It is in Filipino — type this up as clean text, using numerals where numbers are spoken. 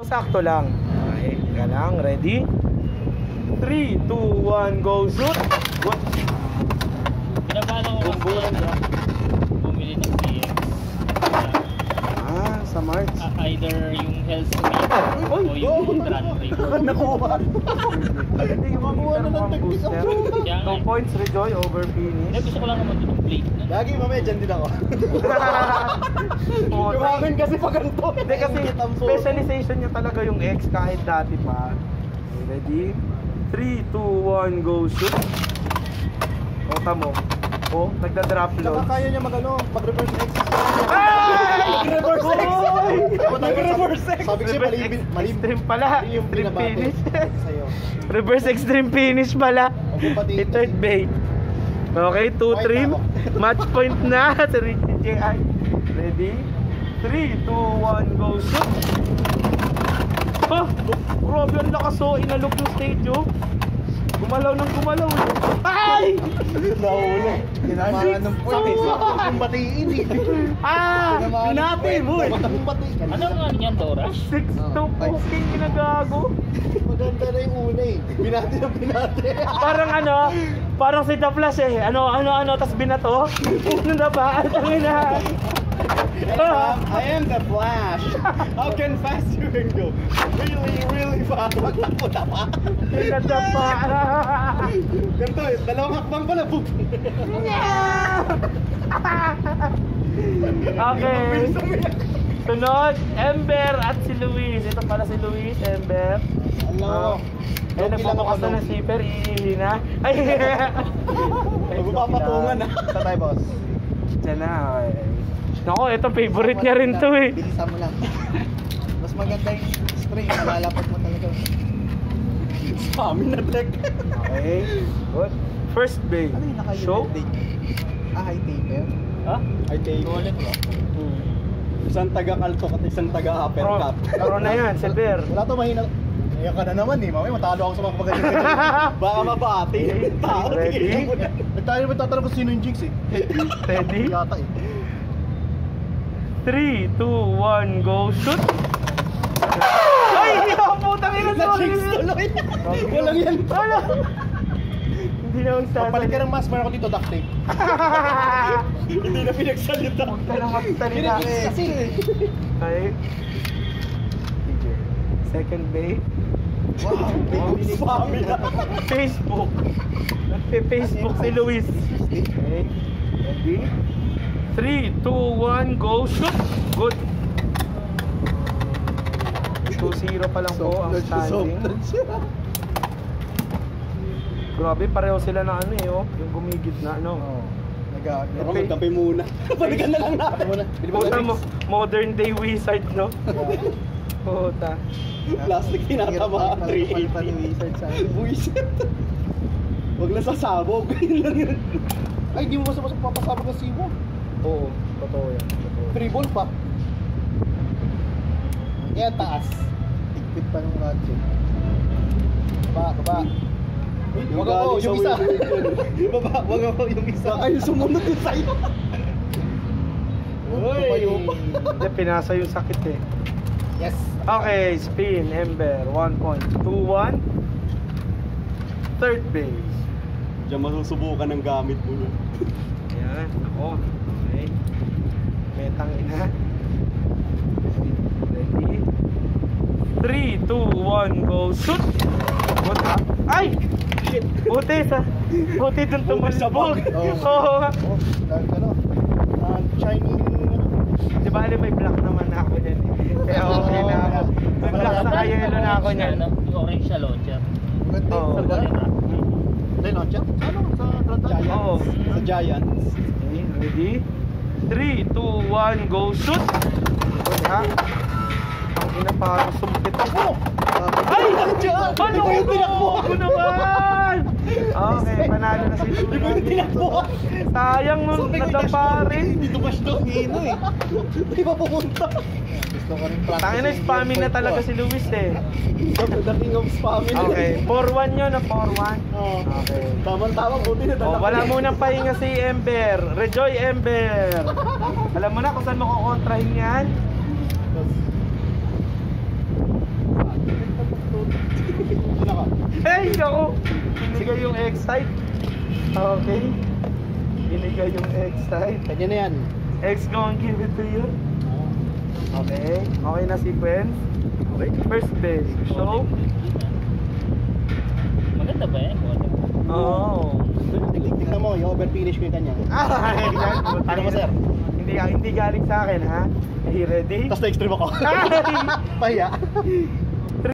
Sakto lang. Okay, teka lang. Ready? 3, 2, 1, go shoot! Good. Pinapaano ko kasi bumili ng CX. Sa March. Either yung health rate o yung run rate. Nakuha. Hindi yung makuha na ng booster. 2 points, Rejoy, over finish. Gusto ko lang naman yung plate na. Lagi mamaya dyan din ako. Yung akin kasi pa ganito. Hindi kasi specialization niya talaga yung X kahit dati pa. Okay, ready? 3, 2, 1, go shoot! O, tamo. O, nagda-drop load. Saka kaya niya mag-reverse X. Mag-reverse X! Mag-reverse X! Sabi ko mali Extreme pala. yung Extreme finish. Sa'yo. Reverse extreme finish pala. I-third bait. Okay, 2 trim. Match point na. 3 TJI. Ready? 3, 2, 1, go shoot! Oh, grabe ang lakas oh. Inalog yung stage oh. Gumalaw ng gumalaw. Ay! Nahuli. Ginamara ng point. Yung batiin eh. Pinati mo eh. Ano nga niyan, Dora? 6 to 14 ginagago. Maganda na yung una eh. Binati na binati. Parang parang si The Flash eh. Ano, tas binato. Ano na ba? Ang ina. I am the Flash. How can fast you can go? Really fast. Magtakbo na pa. Pinadapa. Ganito eh. Dalawang hakbang pala. Okay. Sunod, Ember at si Luis. Ito pala si Luis, Ember. Hello. Eh, nagpupukas na ng zipper, ihina. Ay! Magpapatungan na. Sa tayo, boss. Diyan na, okay. Naku, ito favorite niya rin to eh. Bilisan mo lang. Mas maganda yung spray. Malalapat mo talaga. Sa amin na deck. Okay, good. First bay. Ano yung Show? High taper? Ha? High taper. Ulit ko. Isang taga-kaltok at isang taga-uppercut. Karo na yan, Silver. Wala to mahina. Ngayon ka na naman eh. Mamaya matalo ako sa mga pagkakas. Baka mabati. Tao. Ready? Tayo naman tatanong kung sino yung Jinx eh. Ready? Yata eh. 3, 2, 1, go shoot! Ay! Putang ina, sorry! Na-Jinx tuloy. Walang yan. Wala! Hindi na magsasali. Papalit ka ng mask, meron ko dito duct tape. Hindi na pinagsalita. Huwag ka na magsalita. Kasi Okay. Second bay. wow, spammy na. Facebook. Nagpe-Facebook si Luis. Okay. Ready? 3, 2, 1, go shoot! Good. 2-0 pa lang po ang standing. Grabe, pareho sila na yung gumigit na, Nagkape muna. Balikan na lang natin. Puta mo, modern day wizard, no? Puta. Plastic tinatama. 380. Wizard. Huwag na sasabog. Ay, di mo basta papasabog ng sibo. Oo, totoo yan. Free ball pa. Yan, taas. Tigpit pa ng gadget. Baba. Wag ako, yung isa. Baba, wag ako, yung isa. Baka yung sumunod din sa'yo. Uy! Hindi, pinasa yung sakit eh. Yes. Okay, spin, Ember, 1 point. 2-1. Third base. Diyan masusubukan ng gamit mo. Ayan, ako. Okay. Metang ina. Ready? 3, 2, 1, go shoot! Good ha? Ay! Shit! Buti dun tumalbog. Oo. Chinese. Di ba may black naman na ako dyan eh. Kaya okay na ako. May black sa yellow na ako dyan. Yung orange siya launcher. Oo. Launcher? Ano? Sa Giants? Oo. Sa Giants. Okay, ready? 3, 2, 1, go shoot! Good ha? Ang ina parang sumpit ako. Ay! Paano ko tinakbo ako naman? Okay, panalo na si Luis. Di ko yung tinakbo. Sayang nung nadapa rin. Hindi tumas doon. Hino eh. Di ba pumunta? Gusto ko rin practice. Tangin na, spamming na talaga si Luis eh. The king of spamming. Okay, 4-1 yun, 4-1. Okay. Tama-tama, buti na Oh, wala munang pahinga si Ember. Rejoy Ember. Alam mo na kung saan mo kukontrahin yan? Ako, binigay yung X-type. Okay. Binigay yung X-type. Kanya na yan. X gonna give it to you. Okay. Okay na sequence. Okay. First base. So, Maganda ba yan? oh. Tignan mo, yung over-finish ko yung kanya. Ano mo, sir? Hindi galing sa akin, ha? Are you ready? Tapos na-extreme ako. Ay! Pahiya.